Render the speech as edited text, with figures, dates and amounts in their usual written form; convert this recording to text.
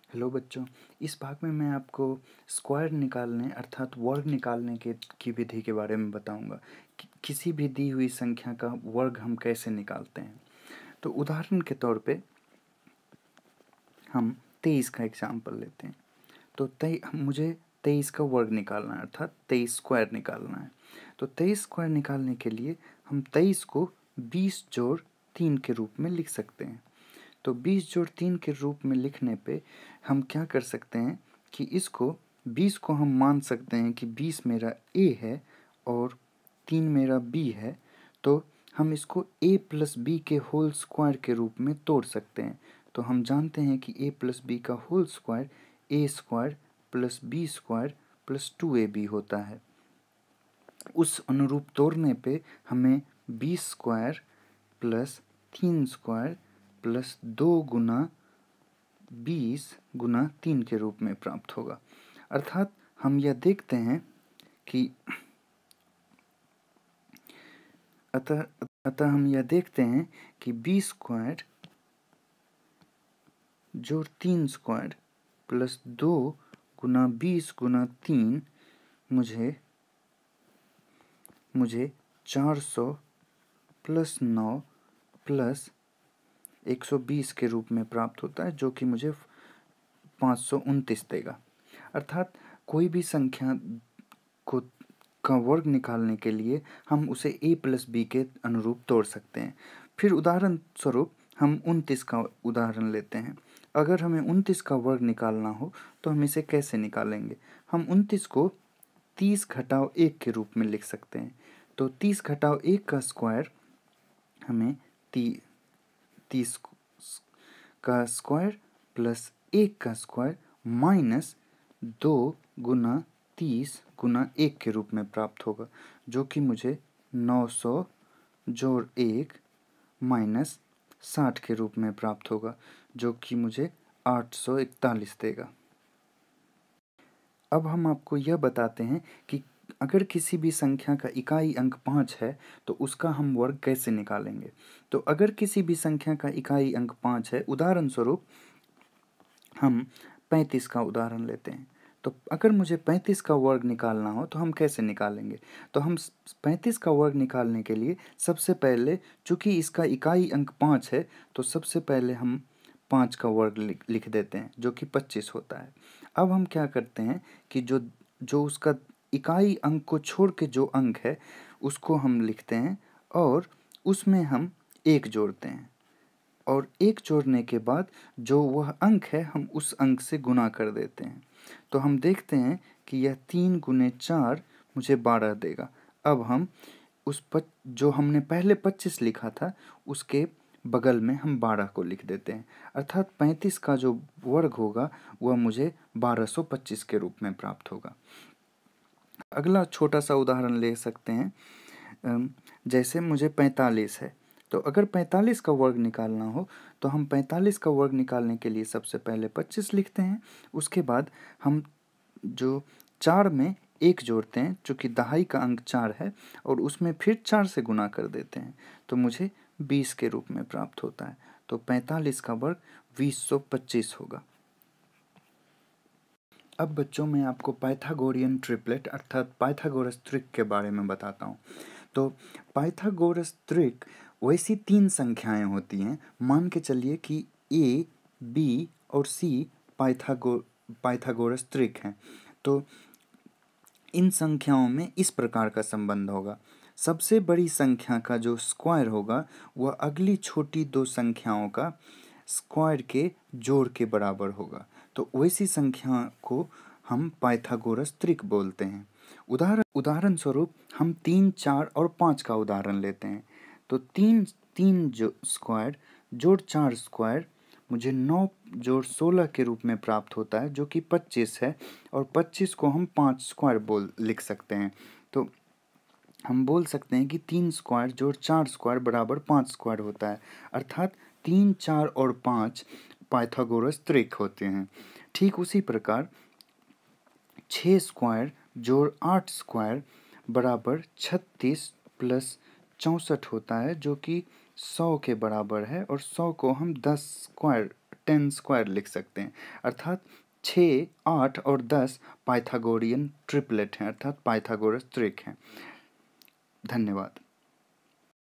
Hello बच्चों, इस भाग में मैं आपको स्क्वायर निकालने अर्थात वर्ग निकालने के की विधि के बारे में बताऊंगा कि किसी भी दी हुई संख्या का वर्ग हम कैसे निकालते हैं। तो उदाहरण के तौर पे हम 23 का एग्जाम्पल लेते हैं। तो मुझे 23 का वर्ग निकालना है अर्थात 23 स्क्वायर निकालना है। तो 23 स्क्वायर निकालने के लिए हम 23 को 20 जोड़ 3 के रूप में लिख सकते हैं। तो 20 जोड़ 3 के रूप में लिखने पे हम क्या कर सकते हैं कि इसको 20 को हम मान सकते हैं कि 20 मेरा ए है और 3 मेरा बी है। तो हम इसको a प्लस बी के होल स्क्वायर के रूप में तोड़ सकते हैं। तो हम जानते हैं कि a प्लस बी का whole square A square plus B square plus 2ab होता है। उस अनुरूप तोड़ने पे हमें 20 स्क्वायर प्लस 3 स्क्वायर प्लस 2 गुना 20 गुना 3 के रूप में प्राप्त होगा। अर्थात हम यह देखते हैं कि अतः हम यह देखते हैं कि 20 स्क्वायर जोड़ 3 स्क्वायर प्लस 2 गुना 20 गुना 3 मुझे 400 प्लस 9 प्लस 120 के रूप में प्राप्त होता है, जो कि मुझे 529 देगा। अर्थात कोई भी संख्या को का वर्ग निकालने के लिए हम उसे a प्लस बी के अनुरूप तोड़ सकते हैं। फिर उदाहरण स्वरूप हम 29 का उदाहरण लेते हैं। अगर हमें 29 का वर्ग निकालना हो तो हम इसे कैसे निकालेंगे? हम 29 को 30 घटाव 1 के रूप में लिख सकते हैं। तो 30 घटाव 1 का स्क्वायर हमें 30 का स्क्वायर प्लस 1 का स्क्वायर माइनस 2 गुना 30 गुना 1 के रूप में प्राप्त होगा, जो कि मुझे 900 जोड़ 1 माइनस 60 के रूप में प्राप्त होगा, जो कि मुझे 841 देगा। अब हम आपको यह बताते हैं कि अगर किसी भी संख्या का इकाई अंक 5 है तो उसका हम वर्ग कैसे निकालेंगे। तो अगर किसी भी संख्या का इकाई अंक 5 है, उदाहरण स्वरूप हम 35 का उदाहरण लेते हैं। तो अगर मुझे 35 का वर्ग निकालना हो तो हम कैसे निकालेंगे? तो हम 35 का वर्ग निकालने के लिए सबसे पहले, चूँकि इसका इकाई अंक 5 है, तो सबसे पहले हम 5 का वर्ग लिख देते हैं, जो कि 25 होता है। अब हम क्या करते हैं कि जो जो उसका इकाई अंक को छोड़ के जो अंक है उसको हम लिखते हैं और उसमें हम 1 जोड़ते हैं और 1 जोड़ने के बाद जो वह अंक है हम उस अंक से गुना कर देते हैं। तो हम देखते हैं कि यह 3 गुने 4 मुझे 12 देगा। अब हम जो हमने पहले 25 लिखा था उसके बगल में हम 12 को लिख देते हैं। अर्थात 35 का जो वर्ग होगा वह मुझे 1225 के रूप में प्राप्त होगा। अगला छोटा सा उदाहरण ले सकते हैं। जैसे मुझे 45 है, तो अगर 45 का वर्ग निकालना हो तो हम 45 का वर्ग निकालने के लिए सबसे पहले 25 लिखते हैं। उसके बाद हम जो 4 में 1 जोड़ते हैं, चूँकि दहाई का अंक 4 है, और उसमें फिर 4 से गुना कर देते हैं, तो मुझे 20 के रूप में प्राप्त होता है। तो 45 का वर्ग 2025 होगा। अब बच्चों मैं आपको पाइथागोरियन ट्रिपलेट अर्थात पाइथागोरस त्रिक के बारे में बताता हूँ। तो पाइथागोरस त्रिक वैसी 3 संख्याएं होती हैं। मान के चलिए कि ए, बी और सी पाइथागोरस त्रिक हैं। तो इन संख्याओं में इस प्रकार का संबंध होगा। सबसे बड़ी संख्या का जो स्क्वायर होगा वह अगली छोटी 2 संख्याओं का स्क्वायर के जोड़ के बराबर होगा। तो वैसी संख्या को हम पाइथागोरस त्रिक बोलते हैं। उदाहरण स्वरूप हम 3, 4 और 5 का उदाहरण लेते हैं। तो 3 जो स्क्वायर जोड़ 4 स्क्वायर मुझे 9 जोड़ 16 के रूप में प्राप्त होता है, जो कि 25 है, और 25 को हम 5 स्क्वायर लिख सकते हैं। तो हम बोल सकते हैं कि 3 स्क्वायर जोड़ 4 स्क्वायर बराबर 5 स्क्वायर होता है। अर्थात 3, 4 और 5 पाइथागोरस त्रिक होते हैं। ठीक उसी प्रकार 6 स्क्वायर जोड़ 8 स्क्वायर बराबर 36 प्लस 64 होता है, जो कि 100 के बराबर है, और 100 को हम 10 स्क्वायर 10 स्क्वायर लिख सकते हैं। अर्थात 6, 8 और 10 पाइथागोरियन ट्रिपलेट हैं, अर्थात पाइथागोरस त्रिक हैं। धन्यवाद।